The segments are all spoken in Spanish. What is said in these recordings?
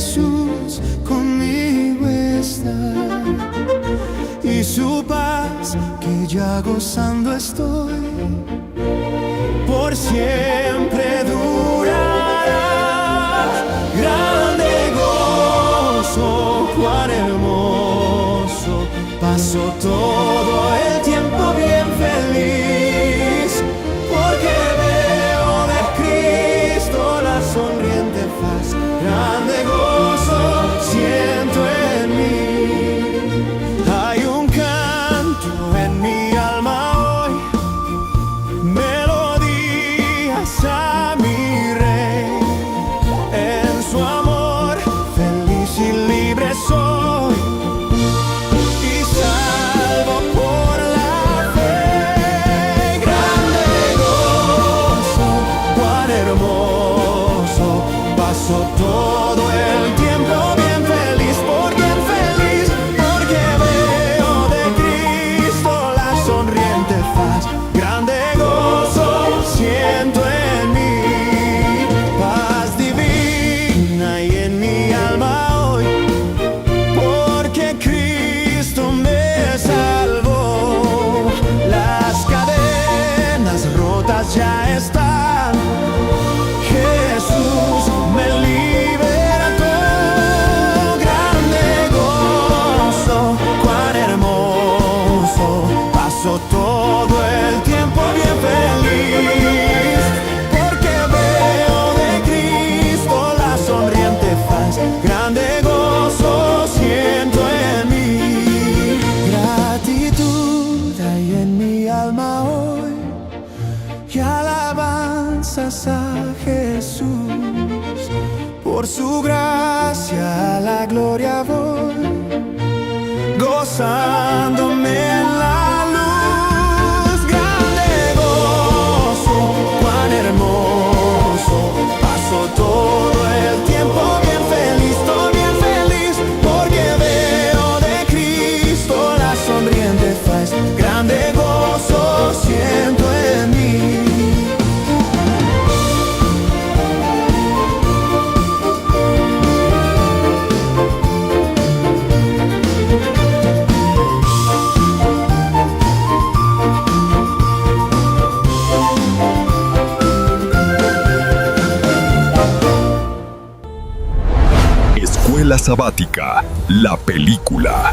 Jesús conmigo está, y su paz que ya gozando estoy, por siempre durará. Grande gozo, cuán hermoso, paso todo el tiempo bien feliz, porque veo de Cristo la sonriente faz. Grande gozo siento en mí. Hay un canto en mi alma hoy, melodías a mi Rey. En su amor feliz y libre soy, y salvo por la fe. Grande gozo, cuán hermoso, paso todo el tiempo bien feliz, porque veo de Cristo la sonriente faz. Grande gozo siento en mí, paz divina y en mi alma hoy, porque Cristo me salvó. Las cadenas rotas ya están, Jesús me libertó. Grande gozo, cuán hermoso, paso todo el tiempo bien feliz, porque veo de Cristo la sonriente faz. Grande gozo siento en mí. Gratitud hay en mi alma hoy, y alabanzas a Jesús. Por su gracia a la gloria voy, gozándome en la luz. Grande gozo, cuán hermoso, paso todo el tiempo bien feliz, porque veo de Cristo la sonriente faz. Grande gozo siento en mí. Escuela Sabática, la película.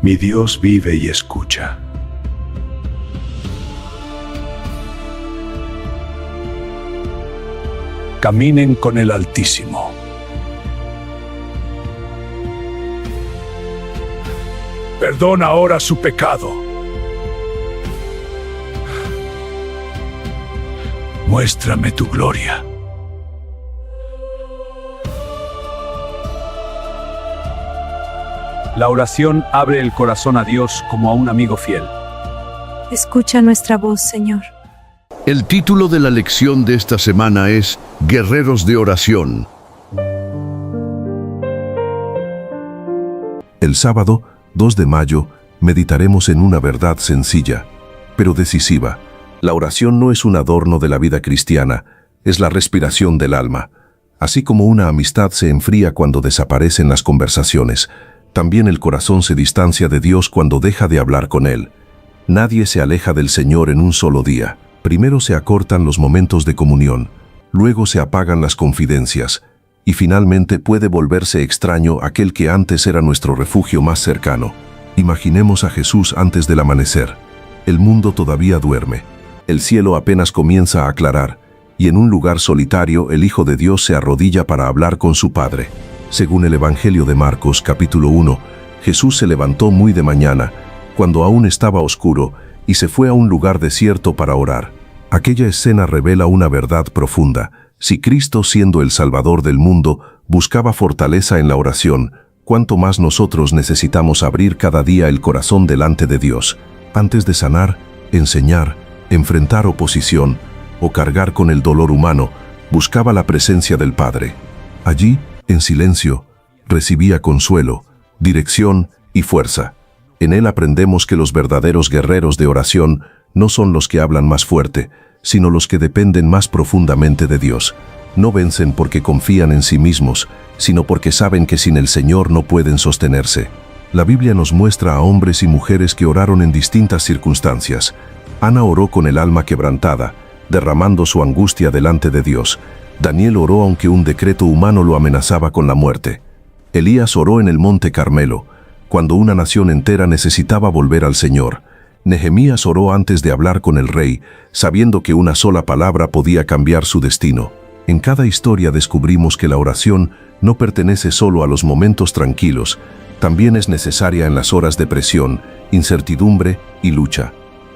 Mi Dios vive y escucha. Caminen con el Altísimo. Perdona ahora su pecado. Muéstrame tu gloria. La oración abre el corazón a Dios como a un amigo fiel. Escucha nuestra voz, Señor. El título de la lección de esta semana es Guerreros de Oración. El sábado, 2 de mayo, meditaremos en una verdad sencilla, pero decisiva. La oración no es un adorno de la vida cristiana, es la respiración del alma. Así como una amistad se enfría cuando desaparecen las conversaciones, también el corazón se distancia de Dios cuando deja de hablar con Él. Nadie se aleja del Señor en un solo día. Primero se acortan los momentos de comunión, luego se apagan las confidencias, y finalmente puede volverse extraño aquel que antes era nuestro refugio más cercano. Imaginemos a Jesús antes del amanecer. El mundo todavía duerme. El cielo apenas comienza a aclarar, y en un lugar solitario el Hijo de Dios se arrodilla para hablar con su Padre. Según el Evangelio de Marcos, capítulo 1, Jesús se levantó muy de mañana, cuando aún estaba oscuro, y se fue a un lugar desierto para orar. Aquella escena revela una verdad profunda. Si Cristo, siendo el Salvador del mundo, buscaba fortaleza en la oración, cuánto más nosotros necesitamos abrir cada día el corazón delante de Dios. Antes de sanar, enseñar, enfrentar oposición o cargar con el dolor humano, buscaba la presencia del Padre. Allí, en silencio, recibía consuelo, dirección y fuerza. En él aprendemos que los verdaderos guerreros de oración no son los que hablan más fuerte, sino los que dependen más profundamente de Dios. No vencen porque confían en sí mismos, sino porque saben que sin el Señor no pueden sostenerse. La Biblia nos muestra a hombres y mujeres que oraron en distintas circunstancias. Ana oró con el alma quebrantada, derramando su angustia delante de Dios. Daniel oró aunque un decreto humano lo amenazaba con la muerte. Elías oró en el monte Carmelo, cuando una nación entera necesitaba volver al Señor. Nehemías oró antes de hablar con el rey, sabiendo que una sola palabra podía cambiar su destino. En cada historia descubrimos que la oración no pertenece solo a los momentos tranquilos, también es necesaria en las horas de presión, incertidumbre y lucha.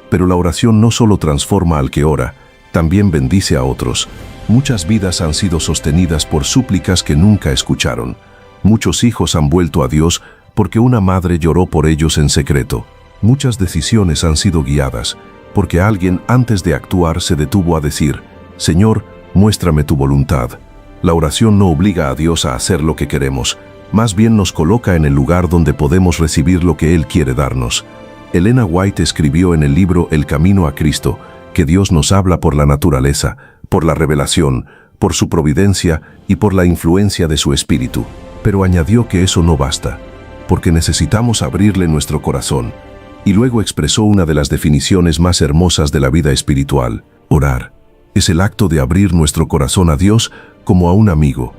Pero la oración no solo transforma al que ora, también bendice a otros. Muchas vidas han sido sostenidas por súplicas que nunca escucharon. Muchos hijos han vuelto a Dios porque una madre lloró por ellos en secreto. Muchas decisiones han sido guiadas porque alguien antes de actuar se detuvo a decir: Señor, muéstrame tu voluntad. La oración no obliga a Dios a hacer lo que queremos, más bien nos coloca en el lugar donde podemos recibir lo que Él quiere darnos. Elena White escribió en el libro El Camino a Cristo que Dios nos habla por la naturaleza, por la revelación, por su providencia y por la influencia de su Espíritu. Pero añadió que eso no basta, porque necesitamos abrirle nuestro corazón. Y luego expresó una de las definiciones más hermosas de la vida espiritual: orar es el acto de abrir nuestro corazón a Dios como a un amigo.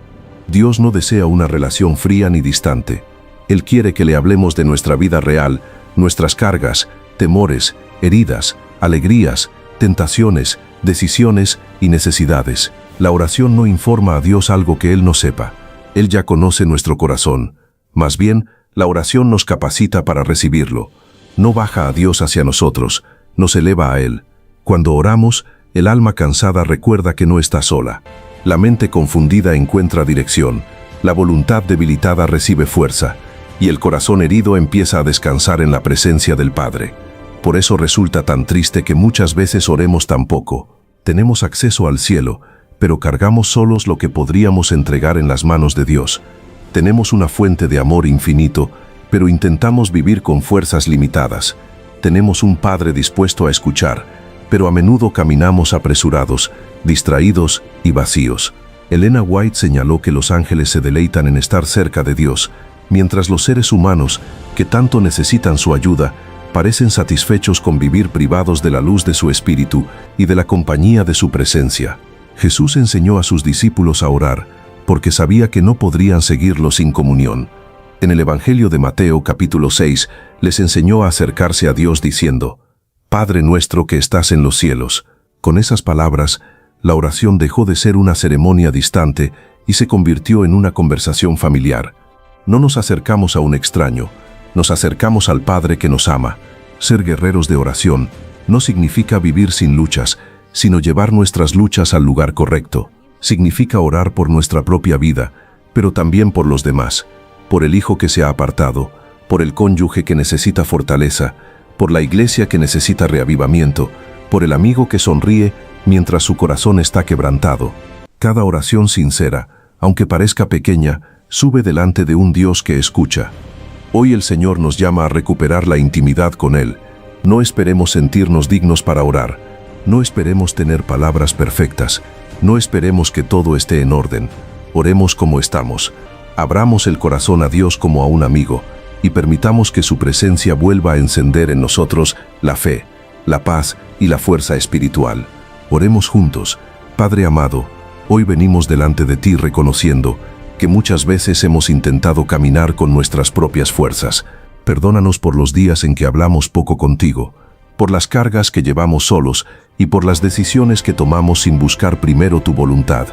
Dios no desea una relación fría ni distante. Él quiere que le hablemos de nuestra vida real, nuestras cargas, temores, heridas, alegrías, tentaciones, decisiones y necesidades. La oración no informa a Dios algo que Él no sepa. Él ya conoce nuestro corazón. Más bien, la oración nos capacita para recibirlo. No baja a Dios hacia nosotros, nos eleva a Él. Cuando oramos, el alma cansada recuerda que no está sola. La mente confundida encuentra dirección. La voluntad debilitada recibe fuerza. Y el corazón herido empieza a descansar en la presencia del Padre. Por eso resulta tan triste que muchas veces oremos tan poco. Tenemos acceso al cielo, pero cargamos solos lo que podríamos entregar en las manos de Dios. Tenemos una fuente de amor infinito, pero intentamos vivir con fuerzas limitadas. Tenemos un Padre dispuesto a escuchar, pero a menudo caminamos apresurados, distraídos y vacíos. Elena White señaló que los ángeles se deleitan en estar cerca de Dios, mientras los seres humanos, que tanto necesitan su ayuda, parecen satisfechos con vivir privados de la luz de su espíritu y de la compañía de su presencia. Jesús enseñó a sus discípulos a orar, porque sabía que no podrían seguirlo sin comunión. En el Evangelio de Mateo capítulo 6, les enseñó a acercarse a Dios diciendo: Padre nuestro que estás en los cielos. Con esas palabras, la oración dejó de ser una ceremonia distante y se convirtió en una conversación familiar. No nos acercamos a un extraño, nos acercamos al Padre que nos ama. Ser guerreros de oración no significa vivir sin luchas, sino llevar nuestras luchas al lugar correcto. Significa orar por nuestra propia vida, pero también por los demás, por el hijo que se ha apartado, por el cónyuge que necesita fortaleza, por la iglesia que necesita reavivamiento, por el amigo que sonríe mientras su corazón está quebrantado. Cada oración sincera, aunque parezca pequeña, sube delante de un Dios que escucha. Hoy el Señor nos llama a recuperar la intimidad con Él. No esperemos sentirnos dignos para orar. No esperemos tener palabras perfectas. No esperemos que todo esté en orden. Oremos como estamos. Abramos el corazón a Dios como a un amigo y permitamos que su presencia vuelva a encender en nosotros la fe, la paz y la fuerza espiritual. Oremos juntos. Padre amado, hoy venimos delante de ti reconociendo que muchas veces hemos intentado caminar con nuestras propias fuerzas. Perdónanos por los días en que hablamos poco contigo, por las cargas que llevamos solos y por las decisiones que tomamos sin buscar primero tu voluntad.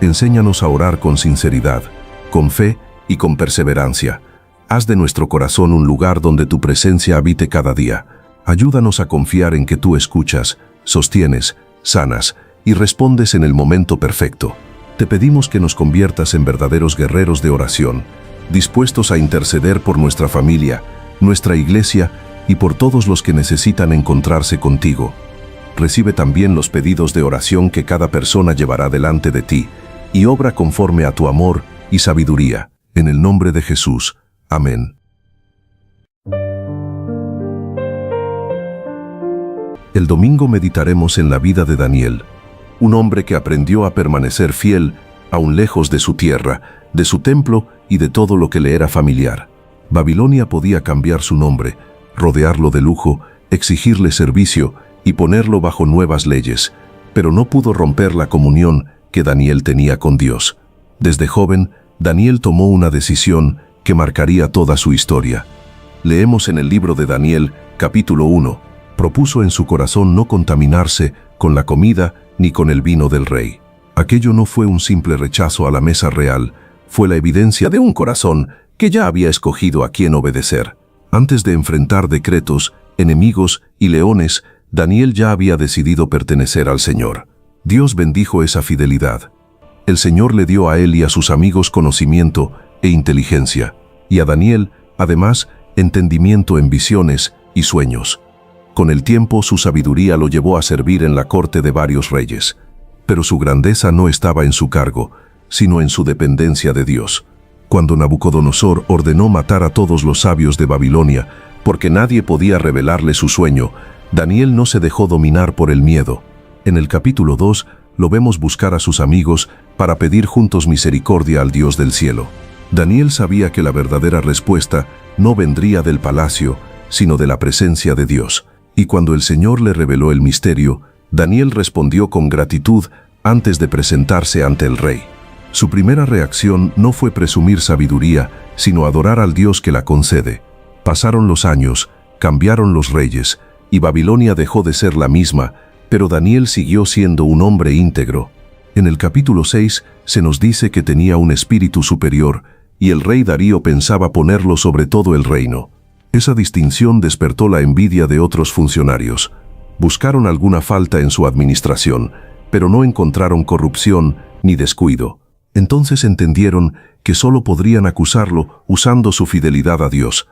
Enséñanos a orar con sinceridad, con fe y con perseverancia. Haz de nuestro corazón un lugar donde tu presencia habite cada día. Ayúdanos a confiar en que tú escuchas, sostienes, sanas y respondes en el momento perfecto. Te pedimos que nos conviertas en verdaderos guerreros de oración, dispuestos a interceder por nuestra familia, nuestra iglesia y por todos los que necesitan encontrarse contigo. Recibe también los pedidos de oración que cada persona llevará delante de ti y obra conforme a tu amor y sabiduría. En el nombre de Jesús. Amén. El domingo meditaremos en la vida de Daniel, un hombre que aprendió a permanecer fiel, aun lejos de su tierra, de su templo y de todo lo que le era familiar. Babilonia podía cambiar su nombre, rodearlo de lujo, exigirle servicio y ponerlo bajo nuevas leyes, pero no pudo romper la comunión que Daniel tenía con Dios. Desde joven, Daniel tomó una decisión que marcaría toda su historia. Leemos en el libro de Daniel, capítulo 1, propuso en su corazón no contaminarse con la comida ni con el vino del rey. Aquello no fue un simple rechazo a la mesa real, fue la evidencia de un corazón que ya había escogido a quién obedecer. Antes de enfrentar decretos, enemigos y leones, Daniel ya había decidido pertenecer al Señor. Dios bendijo esa fidelidad. El Señor le dio a él y a sus amigos conocimiento e inteligencia, y a Daniel, además, entendimiento en visiones y sueños. Con el tiempo, su sabiduría lo llevó a servir en la corte de varios reyes. Pero su grandeza no estaba en su cargo, sino en su dependencia de Dios. Cuando Nabucodonosor ordenó matar a todos los sabios de Babilonia, porque nadie podía revelarle su sueño, Daniel no se dejó dominar por el miedo. En el capítulo 2, lo vemos buscar a sus amigos para pedir juntos misericordia al Dios del cielo. Daniel sabía que la verdadera respuesta no vendría del palacio, sino de la presencia de Dios. Y cuando el Señor le reveló el misterio, Daniel respondió con gratitud antes de presentarse ante el rey. Su primera reacción no fue presumir sabiduría, sino adorar al Dios que la concede. Pasaron los años, cambiaron los reyes, y Babilonia dejó de ser la misma, pero Daniel siguió siendo un hombre íntegro. En el capítulo 6 se nos dice que tenía un espíritu superior, y el rey Darío pensaba ponerlo sobre todo el reino. Esa distinción despertó la envidia de otros funcionarios. Buscaron alguna falta en su administración, pero no encontraron corrupción ni descuido. Entonces entendieron que solo podrían acusarlo usando su fidelidad a Dios.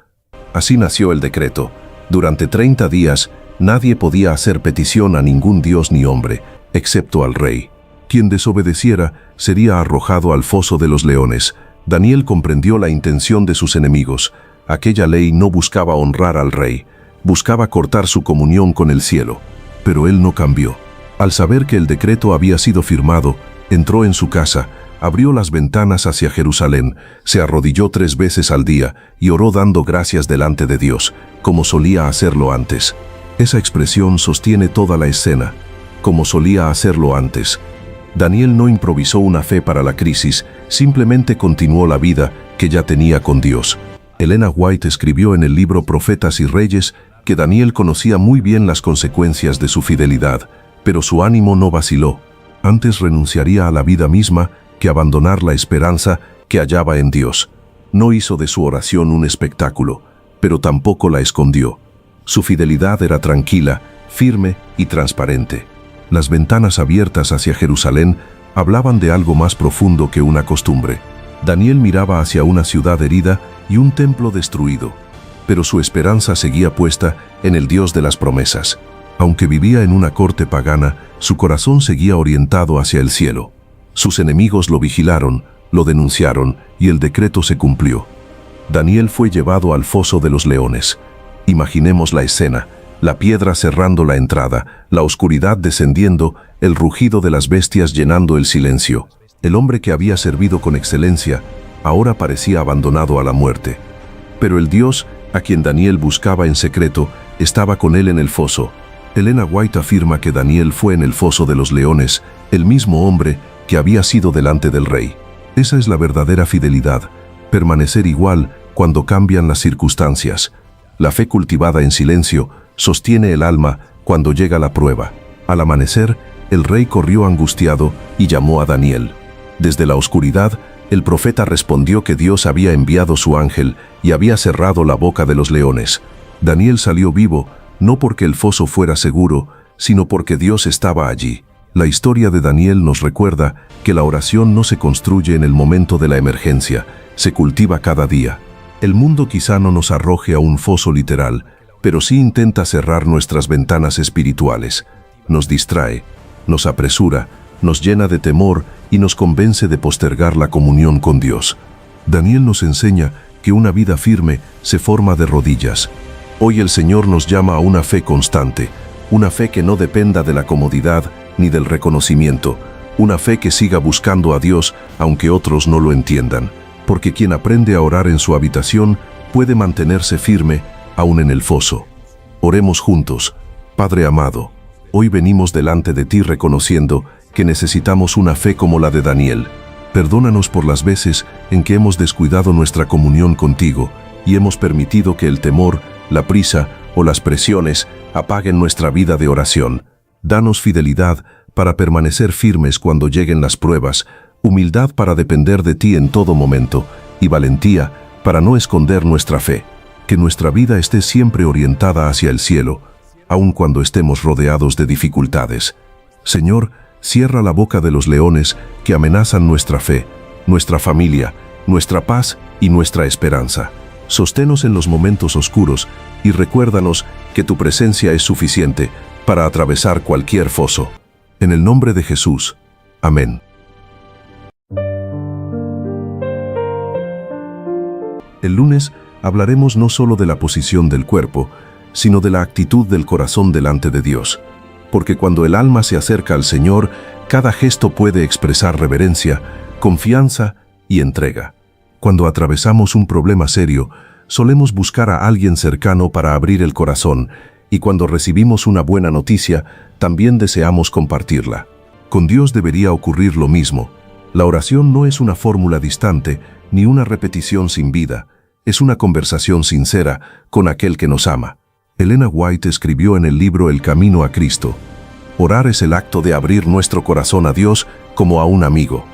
Así nació el decreto. Durante 30 días, nadie podía hacer petición a ningún dios ni hombre, excepto al rey. Quien desobedeciera sería arrojado al foso de los leones. Daniel comprendió la intención de sus enemigos. Aquella ley no buscaba honrar al rey, buscaba cortar su comunión con el cielo. Pero él no cambió. Al saber que el decreto había sido firmado, entró en su casa, abrió las ventanas hacia Jerusalén, se arrodilló 3 veces al día y oró dando gracias delante de Dios, como solía hacerlo antes. Esa expresión sostiene toda la escena, como solía hacerlo antes. Daniel no improvisó una fe para la crisis, simplemente continuó la vida que ya tenía con Dios. Elena White escribió en el libro Profetas y Reyes que Daniel conocía muy bien las consecuencias de su fidelidad, pero su ánimo no vaciló. Antes renunciaría a la vida misma que abandonar la esperanza que hallaba en Dios. No hizo de su oración un espectáculo, pero tampoco la escondió. Su fidelidad era tranquila, firme y transparente. Las ventanas abiertas hacia Jerusalén hablaban de algo más profundo que una costumbre. Daniel miraba hacia una ciudad herida y un templo destruido, pero su esperanza seguía puesta en el Dios de las promesas. Aunque vivía en una corte pagana, su corazón seguía orientado hacia el cielo. Sus enemigos lo vigilaron, lo denunciaron y el decreto se cumplió. Daniel fue llevado al foso de los leones. Imaginemos la escena, la piedra cerrando la entrada, la oscuridad descendiendo, el rugido de las bestias llenando el silencio. El hombre que había servido con excelencia, ahora parecía abandonado a la muerte. Pero el Dios, a quien Daniel buscaba en secreto, estaba con él en el foso. Elena White afirma que Daniel fue en el foso de los leones, el mismo hombre que había sido delante del rey. Esa es la verdadera fidelidad, permanecer igual cuando cambian las circunstancias. La fe cultivada en silencio sostiene el alma cuando llega la prueba. Al amanecer, el rey corrió angustiado y llamó a Daniel. Desde la oscuridad, el profeta respondió que Dios había enviado su ángel y había cerrado la boca de los leones. Daniel salió vivo, no porque el foso fuera seguro, sino porque Dios estaba allí. La historia de Daniel nos recuerda que la oración no se construye en el momento de la emergencia, se cultiva cada día. El mundo quizá no nos arroje a un foso literal, pero sí intenta cerrar nuestras ventanas espirituales. Nos distrae, nos apresura, nos llena de temor y nos convence de postergar la comunión con Dios. Daniel nos enseña que una vida firme se forma de rodillas. Hoy el Señor nos llama a una fe constante, una fe que no dependa de la comodidad ni del reconocimiento, una fe que siga buscando a Dios aunque otros no lo entiendan, porque quien aprende a orar en su habitación puede mantenerse firme aún en el foso. Oremos juntos. Padre amado, hoy venimos delante de ti reconociendo que necesitamos una fe como la de Daniel. Perdónanos por las veces en que hemos descuidado nuestra comunión contigo y hemos permitido que el temor, la prisa o las presiones apaguen nuestra vida de oración. Danos fidelidad para permanecer firmes cuando lleguen las pruebas, humildad para depender de ti en todo momento y valentía para no esconder nuestra fe. Que nuestra vida esté siempre orientada hacia el cielo, aun cuando estemos rodeados de dificultades. Señor, cierra la boca de los leones que amenazan nuestra fe, nuestra familia, nuestra paz y nuestra esperanza. Sosténos en los momentos oscuros y recuérdanos que tu presencia es suficiente para atravesar cualquier foso. En el nombre de Jesús. Amén. El lunes hablaremos no solo de la posición del cuerpo, sino de la actitud del corazón delante de Dios. Porque cuando el alma se acerca al Señor, cada gesto puede expresar reverencia, confianza y entrega. Cuando atravesamos un problema serio, solemos buscar a alguien cercano para abrir el corazón, y cuando recibimos una buena noticia, también deseamos compartirla. Con Dios debería ocurrir lo mismo. La oración no es una fórmula distante, ni una repetición sin vida. Es una conversación sincera con aquel que nos ama. Elena White escribió en el libro El Camino a Cristo: orar es el acto de abrir nuestro corazón a Dios como a un amigo.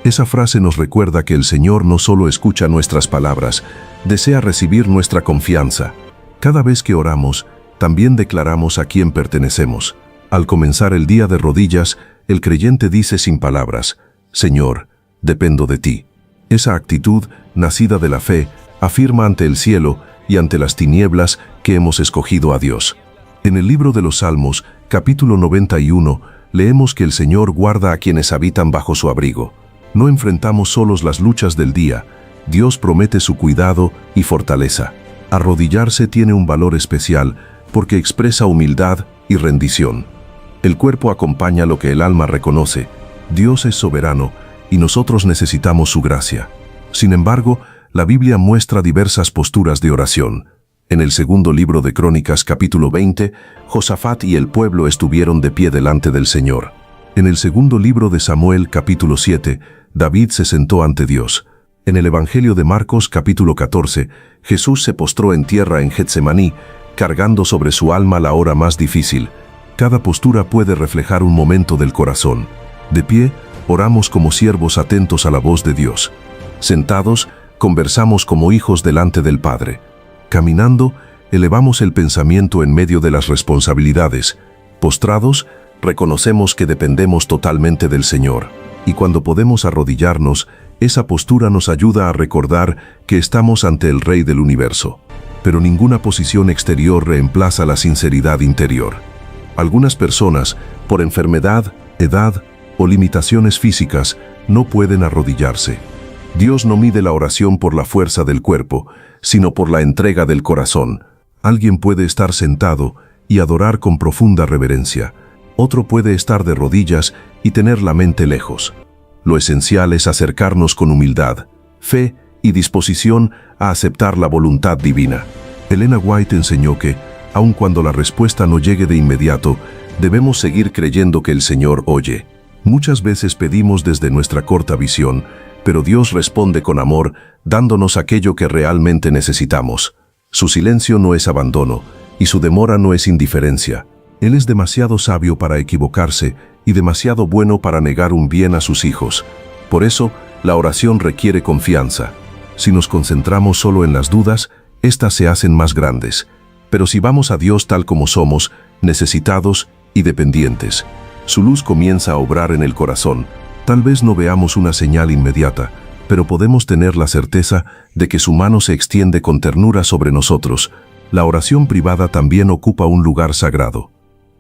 Esa frase nos recuerda que el Señor no solo escucha nuestras palabras, desea recibir nuestra confianza. Cada vez que oramos, también declaramos a quién pertenecemos. Al comenzar el día de rodillas, el creyente dice sin palabras: Señor, dependo de ti. Esa actitud, nacida de la fe, afirma ante el cielo y ante las tinieblas que hemos escogido a Dios. En el libro de los Salmos, capítulo 91, leemos que el Señor guarda a quienes habitan bajo su abrigo. No enfrentamos solos las luchas del día. Dios promete su cuidado y fortaleza. Arrodillarse tiene un valor especial porque expresa humildad y rendición. El cuerpo acompaña lo que el alma reconoce. Dios es soberano y nosotros necesitamos su gracia. Sin embargo, la Biblia muestra diversas posturas de oración. En el segundo libro de Crónicas, capítulo 20, Josafat y el pueblo estuvieron de pie delante del Señor. En el segundo libro de Samuel, capítulo 7, David se sentó ante Dios. En el Evangelio de Marcos, capítulo 14, Jesús se postró en tierra en Getsemaní, cargando sobre su alma la hora más difícil. Cada postura puede reflejar un momento del corazón. De pie, oramos como siervos atentos a la voz de Dios. Sentados, conversamos como hijos delante del Padre. Caminando, elevamos el pensamiento en medio de las responsabilidades. Postrados, reconocemos que dependemos totalmente del Señor. Y cuando podemos arrodillarnos, esa postura nos ayuda a recordar que estamos ante el Rey del universo. Pero ninguna posición exterior reemplaza la sinceridad interior. Algunas personas, por enfermedad, edad o limitaciones físicas, no pueden arrodillarse. Dios no mide la oración por la fuerza del cuerpo, sino por la entrega del corazón. Alguien puede estar sentado y adorar con profunda reverencia. Otro puede estar de rodillas y tener la mente lejos. Lo esencial es acercarnos con humildad, fe y disposición a aceptar la voluntad divina. Elena White enseñó que, aun cuando la respuesta no llegue de inmediato, debemos seguir creyendo que el Señor oye. Muchas veces pedimos desde nuestra corta visión, pero Dios responde con amor, dándonos aquello que realmente necesitamos. Su silencio no es abandono, y su demora no es indiferencia. Él es demasiado sabio para equivocarse y demasiado bueno para negar un bien a sus hijos. Por eso, la oración requiere confianza. Si nos concentramos solo en las dudas, éstas se hacen más grandes. Pero si vamos a Dios tal como somos, necesitados y dependientes, su luz comienza a obrar en el corazón. Tal vez no veamos una señal inmediata, pero podemos tener la certeza de que su mano se extiende con ternura sobre nosotros. La oración privada también ocupa un lugar sagrado.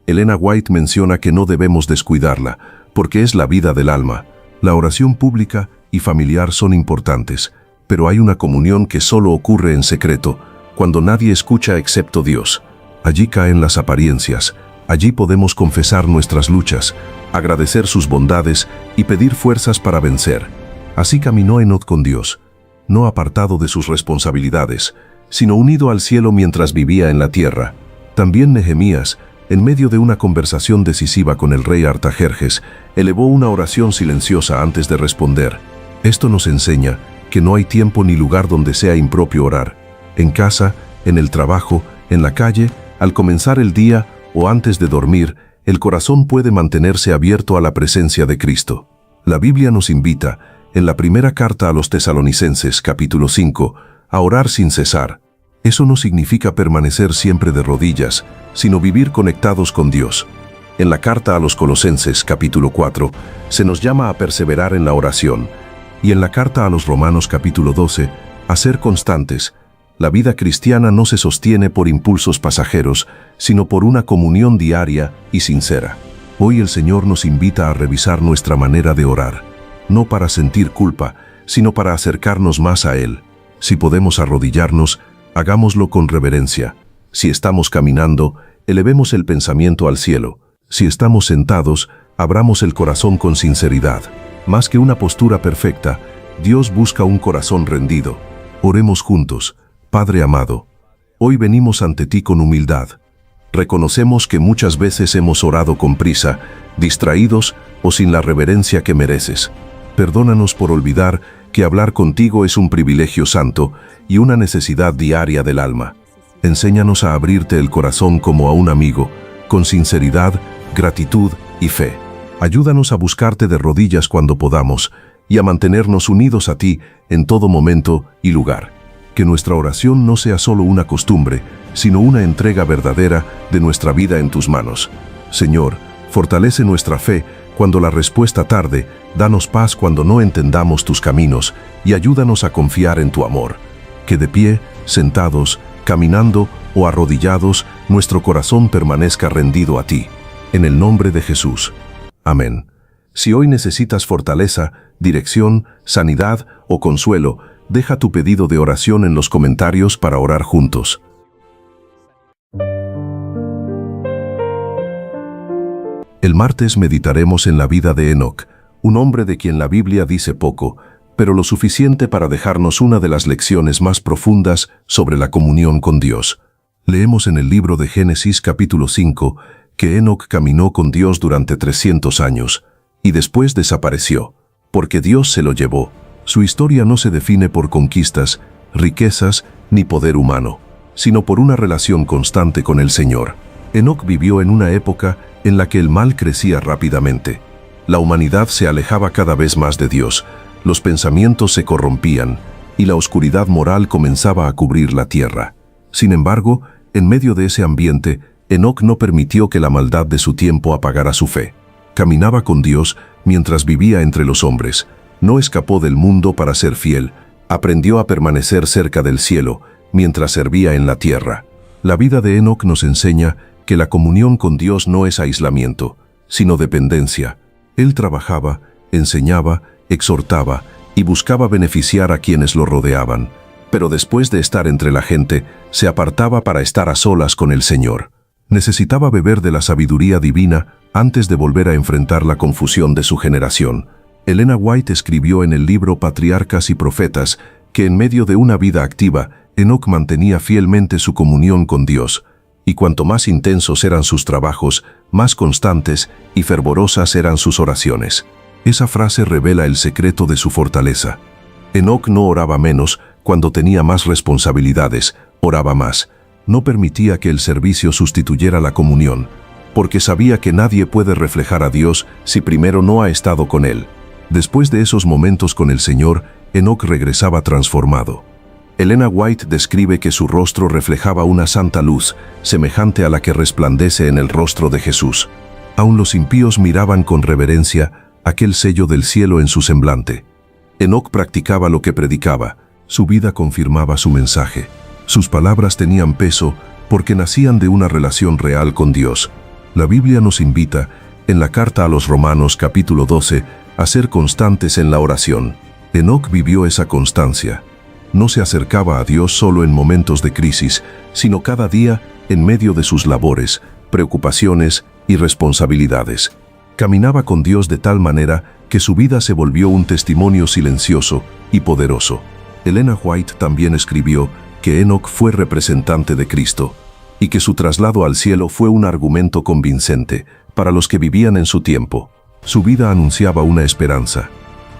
Elena White menciona que no debemos descuidarla, porque es la vida del alma. La oración pública y familiar son importantes, pero hay una comunión que solo ocurre en secreto, cuando nadie escucha excepto Dios. Allí caen las apariencias, Allí podemos confesar nuestras luchas, agradecer sus bondades y pedir fuerzas para vencer. Así caminó Enoc con Dios, no apartado de sus responsabilidades, sino unido al cielo mientras vivía en la tierra. También Nehemías, en medio de una conversación decisiva con el rey Artajerjes, elevó una oración silenciosa antes de responder. Esto nos enseña que no hay tiempo ni lugar donde sea impropio orar. En casa, en el trabajo, en la calle, al comenzar el día o antes de dormir, el corazón puede mantenerse abierto a la presencia de Cristo. La Biblia nos invita, en la primera carta a los Tesalonicenses, capítulo 5, a orar sin cesar. Eso no significa permanecer siempre de rodillas, sino vivir conectados con Dios. En la carta a los Colosenses, capítulo 4, se nos llama a perseverar en la oración, y en la carta a los Romanos, capítulo 12, a ser constantes. La vida cristiana no se sostiene por impulsos pasajeros, sino por una comunión diaria y sincera. Hoy el Señor nos invita a revisar nuestra manera de orar, no para sentir culpa, sino para acercarnos más a Él. Si podemos arrodillarnos, hagámoslo con reverencia. Si estamos caminando, elevemos el pensamiento al cielo. Si estamos sentados, abramos el corazón con sinceridad. Más que una postura perfecta, Dios busca un corazón rendido. Oremos juntos. Padre amado, hoy venimos ante ti con humildad. Reconocemos que muchas veces hemos orado con prisa, distraídos o sin la reverencia que mereces. Perdónanos por olvidar que hablar contigo es un privilegio santo y una necesidad diaria del alma. Enséñanos a abrirte el corazón como a un amigo, con sinceridad, gratitud y fe. Ayúdanos a buscarte de rodillas cuando podamos y a mantenernos unidos a ti en todo momento y lugar. Que nuestra oración no sea solo una costumbre, sino una entrega verdadera de nuestra vida en tus manos. Señor, fortalece nuestra fe cuando la respuesta tarde, danos paz cuando no entendamos tus caminos y ayúdanos a confiar en tu amor. Que de pie, sentados, caminando o arrodillados, nuestro corazón permanezca rendido a ti. En el nombre de Jesús. Amén. Si hoy necesitas fortaleza, dirección, sanidad o consuelo, deja tu pedido de oración en los comentarios para orar juntos. El martes meditaremos en la vida de Enoc, un hombre de quien la Biblia dice poco, pero lo suficiente para dejarnos una de las lecciones más profundas sobre la comunión con Dios. Leemos en el libro de Génesis capítulo 5 que Enoc caminó con Dios durante 300 años y después desapareció, porque Dios se lo llevó. Su historia no se define por conquistas, riquezas ni poder humano, sino por una relación constante con el Señor. Enoc vivió en una época en la que el mal crecía rápidamente. La humanidad se alejaba cada vez más de Dios, los pensamientos se corrompían y la oscuridad moral comenzaba a cubrir la tierra. Sin embargo, en medio de ese ambiente, Enoc no permitió que la maldad de su tiempo apagara su fe. Caminaba con Dios mientras vivía entre los hombres. No escapó del mundo para ser fiel, aprendió a permanecer cerca del cielo mientras servía en la tierra. La vida de Enoc nos enseña que la comunión con Dios no es aislamiento, sino dependencia. Él trabajaba, enseñaba, exhortaba y buscaba beneficiar a quienes lo rodeaban, pero después de estar entre la gente, se apartaba para estar a solas con el Señor. Necesitaba beber de la sabiduría divina antes de volver a enfrentar la confusión de su generación. Elena White escribió en el libro Patriarcas y Profetas que en medio de una vida activa, Enoc mantenía fielmente su comunión con Dios, y cuanto más intensos eran sus trabajos, más constantes y fervorosas eran sus oraciones. Esa frase revela el secreto de su fortaleza. Enoc no oraba menos cuando tenía más responsabilidades, oraba más. No permitía que el servicio sustituyera la comunión, porque sabía que nadie puede reflejar a Dios si primero no ha estado con Él. Después de esos momentos con el Señor, Enoc regresaba transformado. Elena White describe que su rostro reflejaba una santa luz, semejante a la que resplandece en el rostro de Jesús. Aun los impíos miraban con reverencia aquel sello del cielo en su semblante. Enoc practicaba lo que predicaba, su vida confirmaba su mensaje. Sus palabras tenían peso porque nacían de una relación real con Dios. La Biblia nos invita, en la carta a los Romanos capítulo 12, a ser constantes en la oración. Enoc vivió esa constancia. No se acercaba a Dios solo en momentos de crisis, sino cada día en medio de sus labores, preocupaciones y responsabilidades. Caminaba con Dios de tal manera que su vida se volvió un testimonio silencioso y poderoso. Elena White también escribió que Enoc fue representante de Cristo y que su traslado al cielo fue un argumento convincente para los que vivían en su tiempo. Su vida anunciaba una esperanza.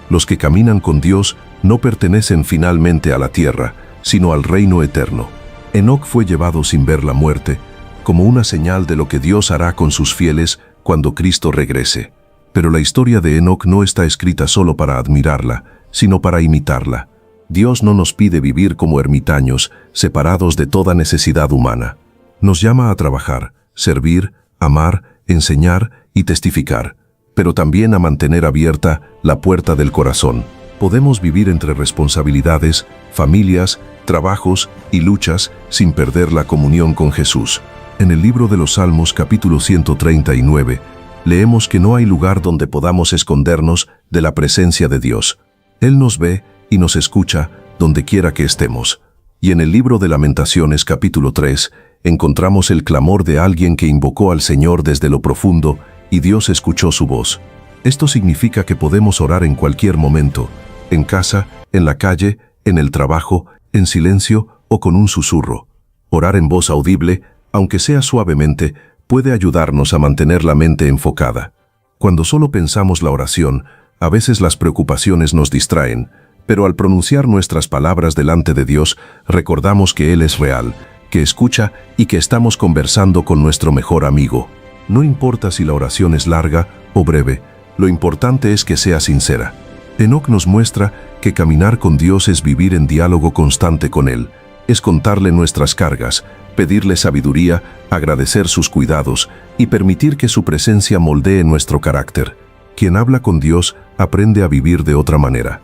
Los que caminan con Dios no pertenecen finalmente a la tierra, sino al reino eterno. Enoc fue llevado sin ver la muerte, como una señal de lo que Dios hará con sus fieles cuando Cristo regrese. Pero la historia de Enoc no está escrita solo para admirarla, sino para imitarla. Dios no nos pide vivir como ermitaños, separados de toda necesidad humana. Nos llama a trabajar, servir, amar, enseñar y testificar, pero también a mantener abierta la puerta del corazón. Podemos vivir entre responsabilidades, familias, trabajos y luchas sin perder la comunión con Jesús. En el libro de los Salmos capítulo 139, leemos que no hay lugar donde podamos escondernos de la presencia de Dios. Él nos ve y nos escucha donde quiera que estemos. Y en el libro de Lamentaciones capítulo 3, encontramos el clamor de alguien que invocó al Señor desde lo profundo y Dios escuchó su voz. Esto significa que podemos orar en cualquier momento, en casa, en la calle, en el trabajo, en silencio o con un susurro. Orar en voz audible, aunque sea suavemente, puede ayudarnos a mantener la mente enfocada. Cuando solo pensamos la oración, a veces las preocupaciones nos distraen, pero al pronunciar nuestras palabras delante de Dios, recordamos que Él es real, que escucha y que estamos conversando con nuestro mejor amigo. No importa si la oración es larga o breve, lo importante es que sea sincera. Enoc nos muestra que caminar con Dios es vivir en diálogo constante con Él, es contarle nuestras cargas, pedirle sabiduría, agradecer sus cuidados y permitir que su presencia moldee nuestro carácter. Quien habla con Dios aprende a vivir de otra manera.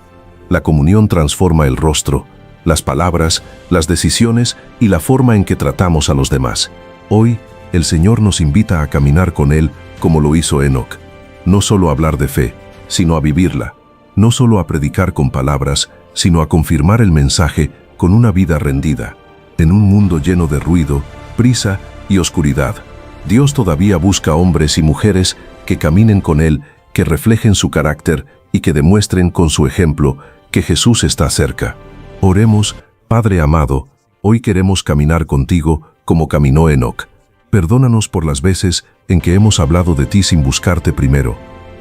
La comunión transforma el rostro, las palabras, las decisiones y la forma en que tratamos a los demás. Hoy, el Señor nos invita a caminar con Él como lo hizo Enoc. No solo a hablar de fe, sino a vivirla. No solo a predicar con palabras, sino a confirmar el mensaje con una vida rendida. En un mundo lleno de ruido, prisa y oscuridad, Dios todavía busca hombres y mujeres que caminen con Él, que reflejen su carácter y que demuestren con su ejemplo que Jesús está cerca. Oremos, Padre amado, hoy queremos caminar contigo como caminó Enoc. Perdónanos por las veces en que hemos hablado de ti sin buscarte primero,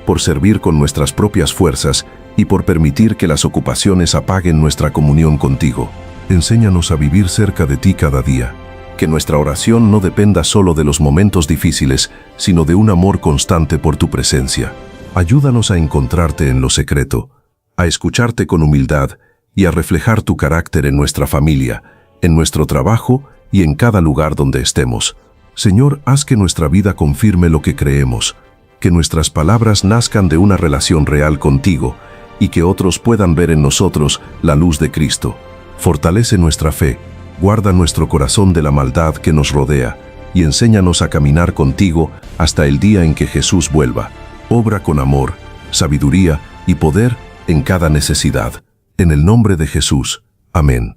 por servir con nuestras propias fuerzas y por permitir que las ocupaciones apaguen nuestra comunión contigo. Enséñanos a vivir cerca de ti cada día. Que nuestra oración no dependa solo de los momentos difíciles, sino de un amor constante por tu presencia. Ayúdanos a encontrarte en lo secreto, a escucharte con humildad y a reflejar tu carácter en nuestra familia, en nuestro trabajo y en cada lugar donde estemos. Señor, haz que nuestra vida confirme lo que creemos, que nuestras palabras nazcan de una relación real contigo y que otros puedan ver en nosotros la luz de Cristo. Fortalece nuestra fe, guarda nuestro corazón de la maldad que nos rodea y enséñanos a caminar contigo hasta el día en que Jesús vuelva. Obra con amor, sabiduría y poder en cada necesidad. En el nombre de Jesús. Amén.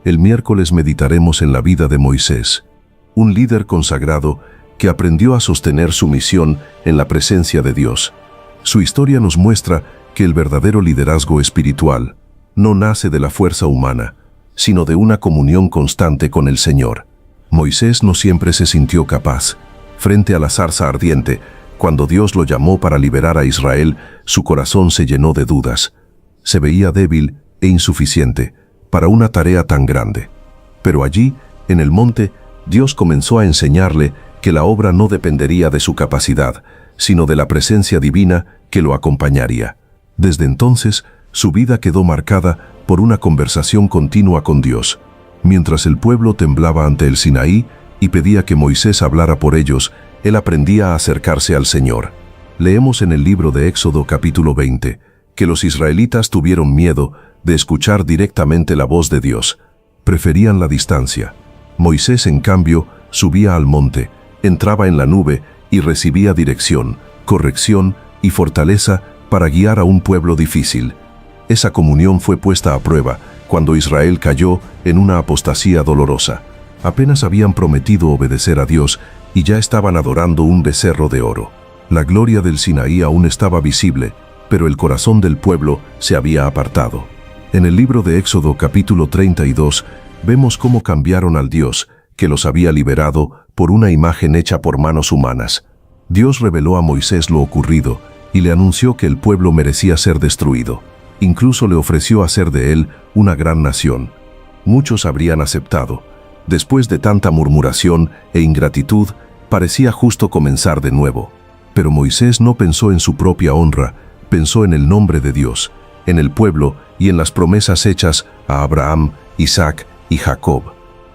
El miércoles meditaremos en la vida de Moisés, un líder consagrado que aprendió a sostener su misión en la presencia de Dios. Su historia nos muestra que el verdadero liderazgo espiritual no nace de la fuerza humana, sino de una comunión constante con el Señor. Moisés no siempre se sintió capaz. Frente a la zarza ardiente, cuando Dios lo llamó para liberar a Israel, su corazón se llenó de dudas. Se veía débil e insuficiente para una tarea tan grande. Pero allí, en el monte, Dios comenzó a enseñarle que la obra no dependería de su capacidad, sino de la presencia divina que lo acompañaría. Desde entonces, su vida quedó marcada por una conversación continua con Dios. Mientras el pueblo temblaba ante el Sinaí y pedía que Moisés hablara por ellos, él aprendía a acercarse al Señor. Leemos en el libro de Éxodo capítulo 20, que los israelitas tuvieron miedo de escuchar directamente la voz de Dios. Preferían la distancia. Moisés, en cambio, subía al monte, entraba en la nube y recibía dirección, corrección y fortaleza para guiar a un pueblo difícil. Esa comunión fue puesta a prueba cuando Israel cayó en una apostasía dolorosa. Apenas habían prometido obedecer a Dios y ya estaban adorando un becerro de oro. La gloria del Sinaí aún estaba visible, pero el corazón del pueblo se había apartado. En el libro de Éxodo capítulo 32 vemos cómo cambiaron al Dios que los había liberado por una imagen hecha por manos humanas. Dios reveló a Moisés lo ocurrido y le anunció que el pueblo merecía ser destruido. Incluso le ofreció hacer de él una gran nación. Muchos habrían aceptado. Después de tanta murmuración e ingratitud, parecía justo comenzar de nuevo. Pero Moisés no pensó en su propia honra, pensó en el nombre de Dios, en el pueblo y en las promesas hechas a Abraham, Isaac y Jacob.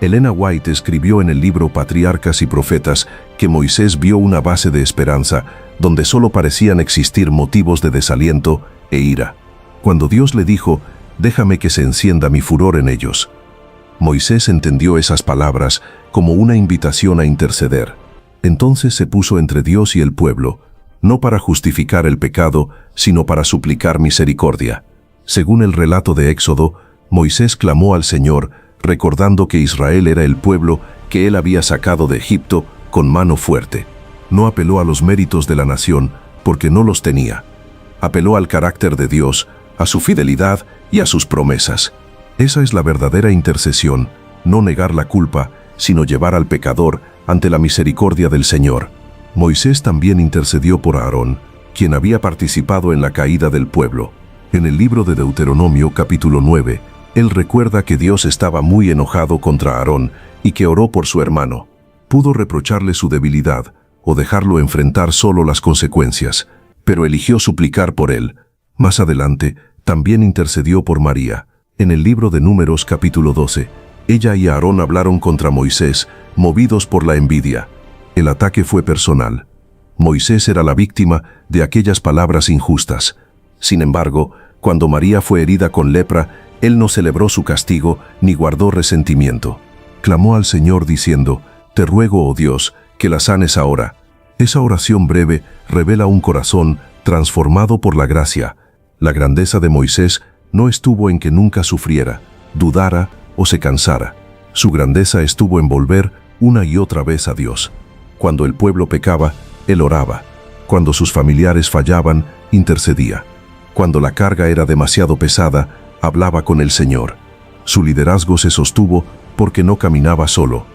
Elena White escribió en el libro Patriarcas y Profetas que Moisés vio una base de esperanza donde solo parecían existir motivos de desaliento e ira. Cuando Dios le dijo, «Déjame que se encienda mi furor en ellos», Moisés entendió esas palabras como una invitación a interceder. Entonces se puso entre Dios y el pueblo, no para justificar el pecado, sino para suplicar misericordia. Según el relato de Éxodo, Moisés clamó al Señor, recordando que Israel era el pueblo que él había sacado de Egipto con mano fuerte. No apeló a los méritos de la nación, porque no los tenía. Apeló al carácter de Dios, a su fidelidad y a sus promesas. Esa es la verdadera intercesión, no negar la culpa, sino llevar al pecador ante la misericordia del Señor. Moisés también intercedió por Aarón, quien había participado en la caída del pueblo. En el libro de Deuteronomio capítulo 9, él recuerda que Dios estaba muy enojado contra Aarón y que oró por su hermano. Pudo reprocharle su debilidad o dejarlo enfrentar solo las consecuencias, pero eligió suplicar por él. Más adelante, también intercedió por María. En el libro de Números capítulo 12, ella y Aarón hablaron contra Moisés, movidos por la envidia. El ataque fue personal. Moisés era la víctima de aquellas palabras injustas. Sin embargo, cuando María fue herida con lepra, él no celebró su castigo ni guardó resentimiento. Clamó al Señor diciendo, «Te ruego, oh Dios, que la sanes ahora». Esa oración breve revela un corazón transformado por la gracia. La grandeza de Moisés no estuvo en que nunca sufriera, dudara o se cansara. Su grandeza estuvo en volver una y otra vez a Dios. Cuando el pueblo pecaba, él oraba. Cuando sus familiares fallaban, intercedía. Cuando la carga era demasiado pesada, hablaba con el Señor. Su liderazgo se sostuvo porque no caminaba solo.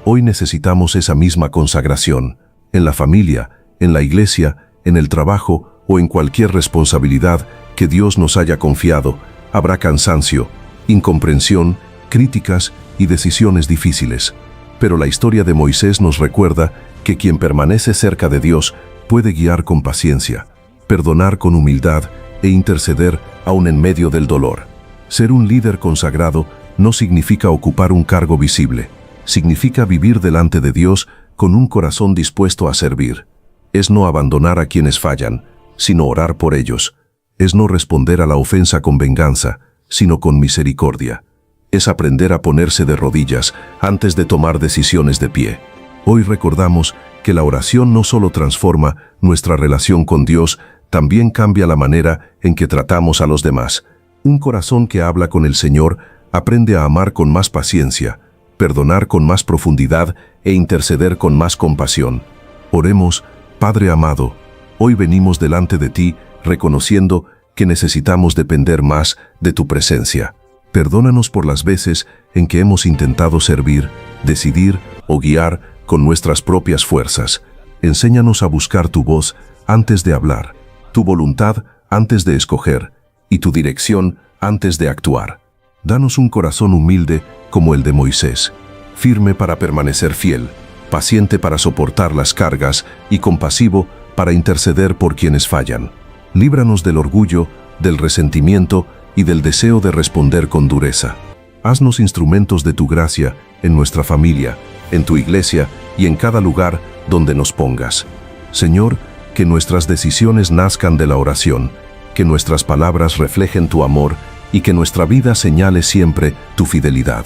Hoy necesitamos esa misma consagración. En la familia, en la iglesia, en el trabajo o en cualquier responsabilidad que Dios nos haya confiado, habrá cansancio, incomprensión, críticas y decisiones difíciles. Pero la historia de Moisés nos recuerda que quien permanece cerca de Dios puede guiar con paciencia, perdonar con humildad e interceder aún en medio del dolor. Ser un líder consagrado no significa ocupar un cargo visible, significa vivir delante de Dios con un corazón dispuesto a servir. Es no abandonar a quienes fallan, sino orar por ellos. Es no responder a la ofensa con venganza, sino con misericordia. Es aprender a ponerse de rodillas antes de tomar decisiones de pie. Hoy recordamos que la oración no solo transforma nuestra relación con Dios, también cambia la manera en que tratamos a los demás. Un corazón que habla con el Señor aprende a amar con más paciencia, perdonar con más profundidad e interceder con más compasión. Oremos, Padre amado, hoy venimos delante de ti reconociendo que necesitamos depender más de tu presencia. Perdónanos por las veces en que hemos intentado servir, decidir o guiar con nuestras propias fuerzas. Enséñanos a buscar tu voz antes de hablar, tu voluntad antes de escoger y tu dirección antes de actuar. Danos un corazón humilde como el de Moisés, firme para permanecer fiel, paciente para soportar las cargas y compasivo para interceder por quienes fallan. Líbranos del orgullo, del resentimiento y del deseo de responder con dureza. Haznos instrumentos de tu gracia en nuestra familia, en tu iglesia y en cada lugar donde nos pongas. Señor, que nuestras decisiones nazcan de la oración, que nuestras palabras reflejen tu amor y que nuestra vida señale siempre tu fidelidad.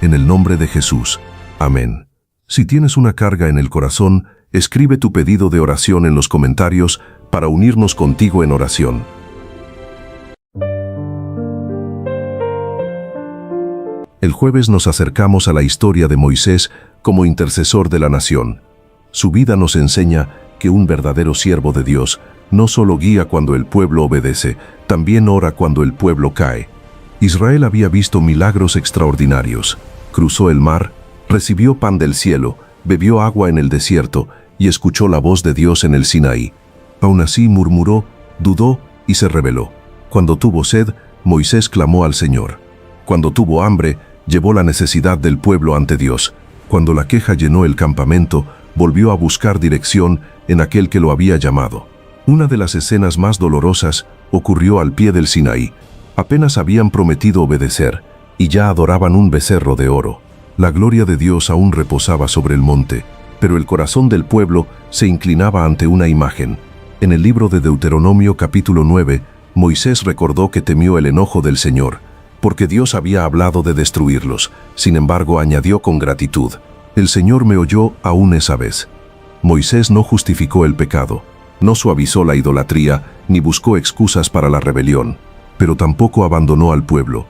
En el nombre de Jesús. Amén. Si tienes una carga en el corazón, escribe tu pedido de oración en los comentarios para unirnos contigo en oración. El jueves nos acercamos a la historia de Moisés como intercesor de la nación. Su vida nos enseña que un verdadero siervo de Dios no solo guía cuando el pueblo obedece, también ora cuando el pueblo cae. Israel había visto milagros extraordinarios. Cruzó el mar, recibió pan del cielo, bebió agua en el desierto y escuchó la voz de Dios en el Sinaí. Aún así murmuró, dudó y se rebeló. Cuando tuvo sed, Moisés clamó al Señor. Cuando tuvo hambre, llevó la necesidad del pueblo ante Dios. Cuando la queja llenó el campamento, volvió a buscar dirección en aquel que lo había llamado. Una de las escenas más dolorosas ocurrió al pie del Sinaí. Apenas habían prometido obedecer y ya adoraban un becerro de oro. La gloria de Dios aún reposaba sobre el monte, pero el corazón del pueblo se inclinaba ante una imagen. En el libro de Deuteronomio capítulo 9, Moisés recordó que temió el enojo del Señor, porque Dios había hablado de destruirlos. Sin embargo, añadió con gratitud, «El Señor me oyó aún esa vez». Moisés no justificó el pecado, no suavizó la idolatría, ni buscó excusas para la rebelión, pero tampoco abandonó al pueblo.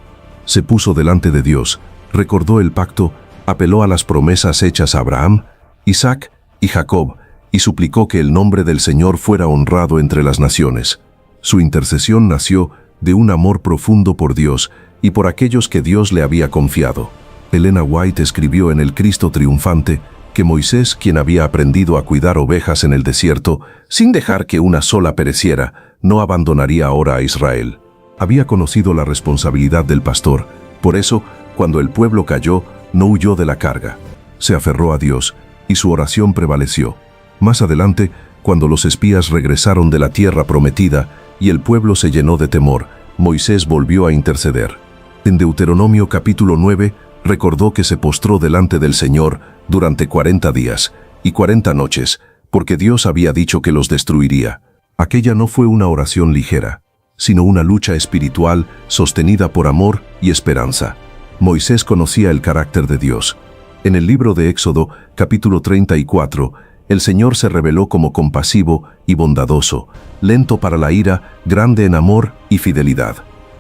Se puso delante de Dios, recordó el pacto, apeló a las promesas hechas a Abraham, Isaac y Jacob, y suplicó que el nombre del Señor fuera honrado entre las naciones. Su intercesión nació de un amor profundo por Dios y por aquellos que Dios le había confiado. Elena White escribió en El Cristo Triunfante que Moisés, quien había aprendido a cuidar ovejas en el desierto, sin dejar que una sola pereciera, no abandonaría ahora a Israel. Había conocido la responsabilidad del pastor, por eso, cuando el pueblo cayó, no huyó de la carga. Se aferró a Dios, y su oración prevaleció. Más adelante, cuando los espías regresaron de la tierra prometida y el pueblo se llenó de temor, Moisés volvió a interceder. En Deuteronomio capítulo 9, recordó que se postró delante del Señor durante 40 días y 40 noches, porque Dios había dicho que los destruiría. Aquella no fue una oración ligera, sino una lucha espiritual sostenida por amor y esperanza. Moisés conocía el carácter de Dios. En el libro de Éxodo, capítulo 34, el Señor se reveló como compasivo y bondadoso, lento para la ira, grande en amor y fidelidad.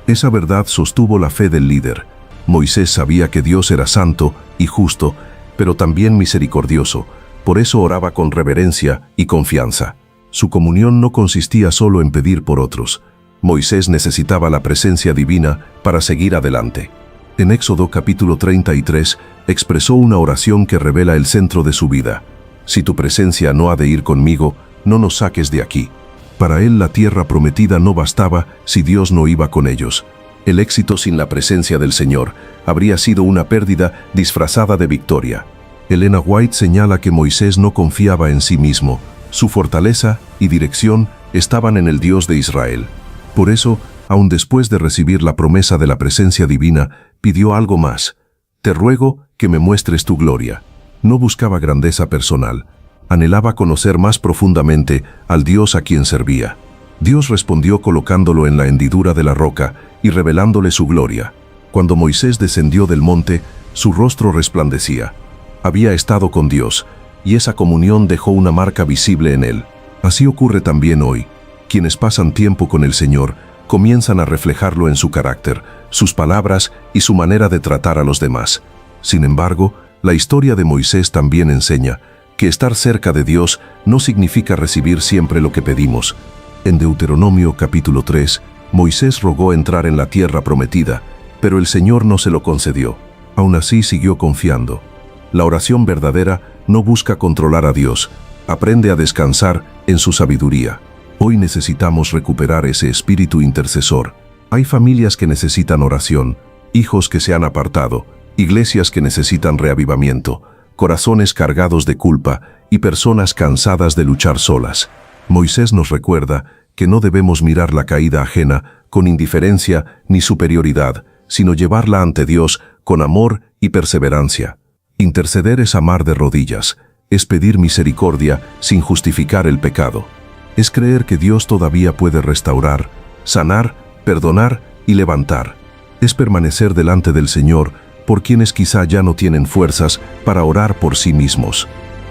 Esa verdad sostuvo la fe del líder. Moisés sabía que Dios era santo y justo, pero también misericordioso, por eso oraba con reverencia y confianza. Su comunión no consistía solo en pedir por otros. Moisés necesitaba la presencia divina para seguir adelante. En Éxodo capítulo 33 expresó una oración que revela el centro de su vida. Si tu presencia no ha de ir conmigo, no nos saques de aquí. Para él la tierra prometida no bastaba si Dios no iba con ellos. El éxito sin la presencia del Señor habría sido una pérdida disfrazada de victoria. Elena White señala que Moisés no confiaba en sí mismo. Su fortaleza y dirección estaban en el Dios de Israel. Por eso, aun después de recibir la promesa de la presencia divina, pidió algo más. Te ruego que me muestres tu gloria. No buscaba grandeza personal. Anhelaba conocer más profundamente al Dios a quien servía. Dios respondió colocándolo en la hendidura de la roca y revelándole su gloria. Cuando Moisés descendió del monte, su rostro resplandecía. Había estado con Dios, y esa comunión dejó una marca visible en él. Así ocurre también hoy. Quienes pasan tiempo con el Señor comienzan a reflejarlo en su carácter, sus palabras y su manera de tratar a los demás. Sin embargo, la historia de Moisés también enseña que estar cerca de Dios no significa recibir siempre lo que pedimos. En Deuteronomio capítulo 3, Moisés rogó entrar en la tierra prometida, pero el Señor no se lo concedió. Aún así siguió confiando. La oración verdadera no busca controlar a Dios, aprende a descansar en su sabiduría. Hoy necesitamos recuperar ese espíritu intercesor. Hay familias que necesitan oración, hijos que se han apartado, iglesias que necesitan reavivamiento, corazones cargados de culpa y personas cansadas de luchar solas. Moisés nos recuerda que no debemos mirar la caída ajena con indiferencia ni superioridad, sino llevarla ante Dios con amor y perseverancia. Interceder es amar de rodillas, es pedir misericordia sin justificar el pecado. Es creer que Dios todavía puede restaurar, sanar, perdonar y levantar. Es permanecer delante del Señor por quienes quizá ya no tienen fuerzas para orar por sí mismos.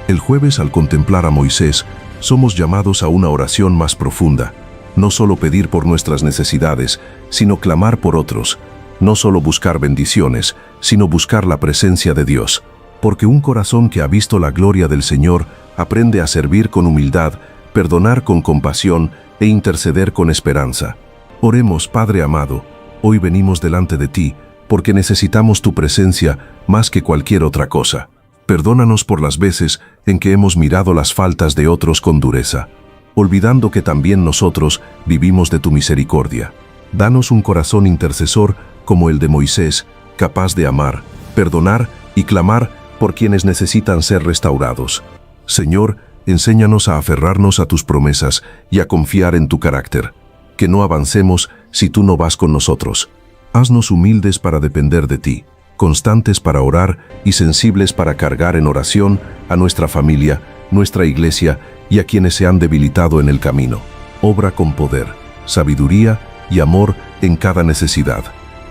El jueves, al contemplar a Moisés, somos llamados a una oración más profunda. No solo pedir por nuestras necesidades, sino clamar por otros. no solo buscar bendiciones, sino buscar la presencia de Dios, porque un corazón que ha visto la gloria del Señor aprende a servir con humildad, perdonar con compasión e interceder con esperanza. Oremos, Padre amado, hoy venimos delante de ti, porque necesitamos tu presencia más que cualquier otra cosa. Perdónanos por las veces en que hemos mirado las faltas de otros con dureza, olvidando que también nosotros vivimos de tu misericordia. Danos un corazón intercesor como el de Moisés, capaz de amar, perdonar y clamar por quienes necesitan ser restaurados. Señor, enséñanos a aferrarnos a tus promesas y a confiar en tu carácter. Que no avancemos si tú no vas con nosotros. Haznos humildes para depender de ti, constantes para orar y sensibles para cargar en oración a nuestra familia, nuestra iglesia y a quienes se han debilitado en el camino. Obra con poder, sabiduría y amor en cada necesidad.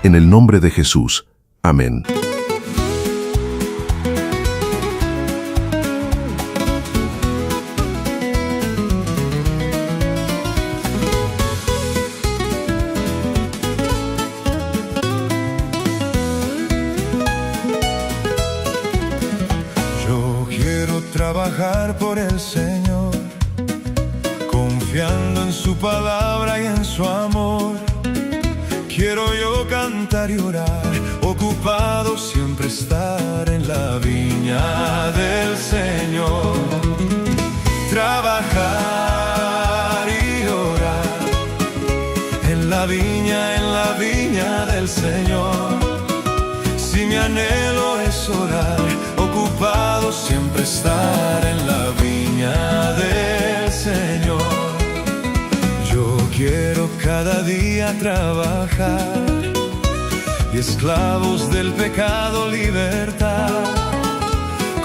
En el nombre de Jesús. Amén. Yo quiero trabajar por el Señor, confiando en su palabra y en su amor. Quiero yo cantar y orar, ocupado siempre estar en la viña del Señor. Trabajar y orar en la viña del Señor. Si mi anhelo es orar, ocupado siempre estar en la viña del Señor. Yo quiero cada día trabajar y esclavos del pecado libertad,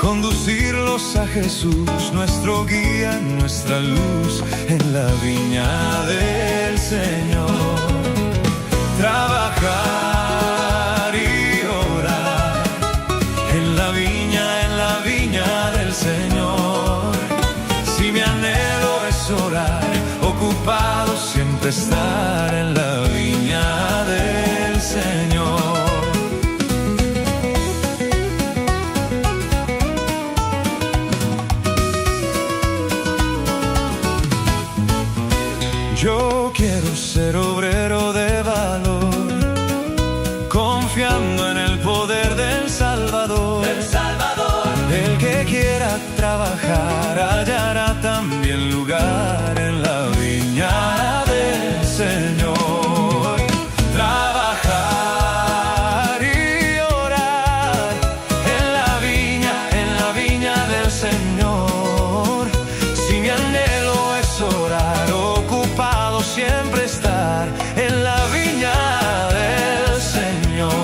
conducirlos a Jesús, nuestro guía, nuestra luz, en la viña del Señor. Trabajar y orar en la viña del Señor. Si mi anhelo es orar, ocupado siempre estar en la viña del Señor. Yo quiero ser obrero de valor, confiando en el poder del Salvador. El que quiera trabajar hallará también lugar en la viña del Señor. Trabajar y orar en la viña del Señor. Si mi anhelo es orar, ocupado siempre estar en la viña del Señor.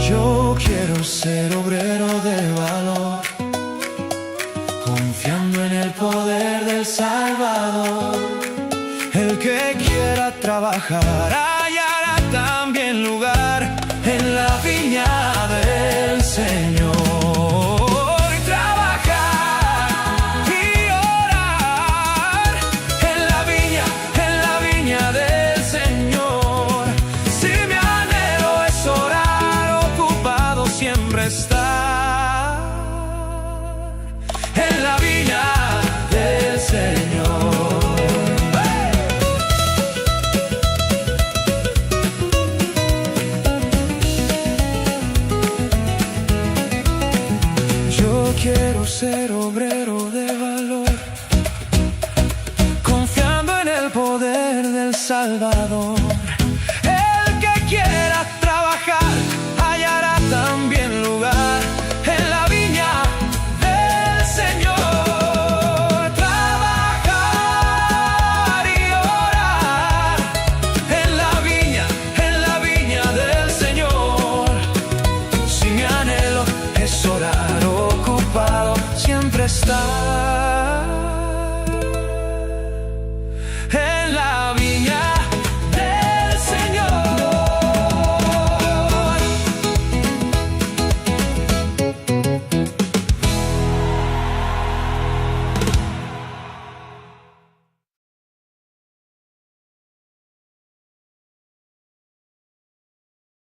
Yo quiero ser obrero de valor, confiando en el poder del Salvador. El que quiera trabajar hallará también lugar en la viña del Señor. Y trabajar y orar en la viña del Señor. Si mi anhelo es orar, ocupado siempre estar en la viña del Señor. Yo quiero ser obrero de valor, confiando en el poder del Salvador.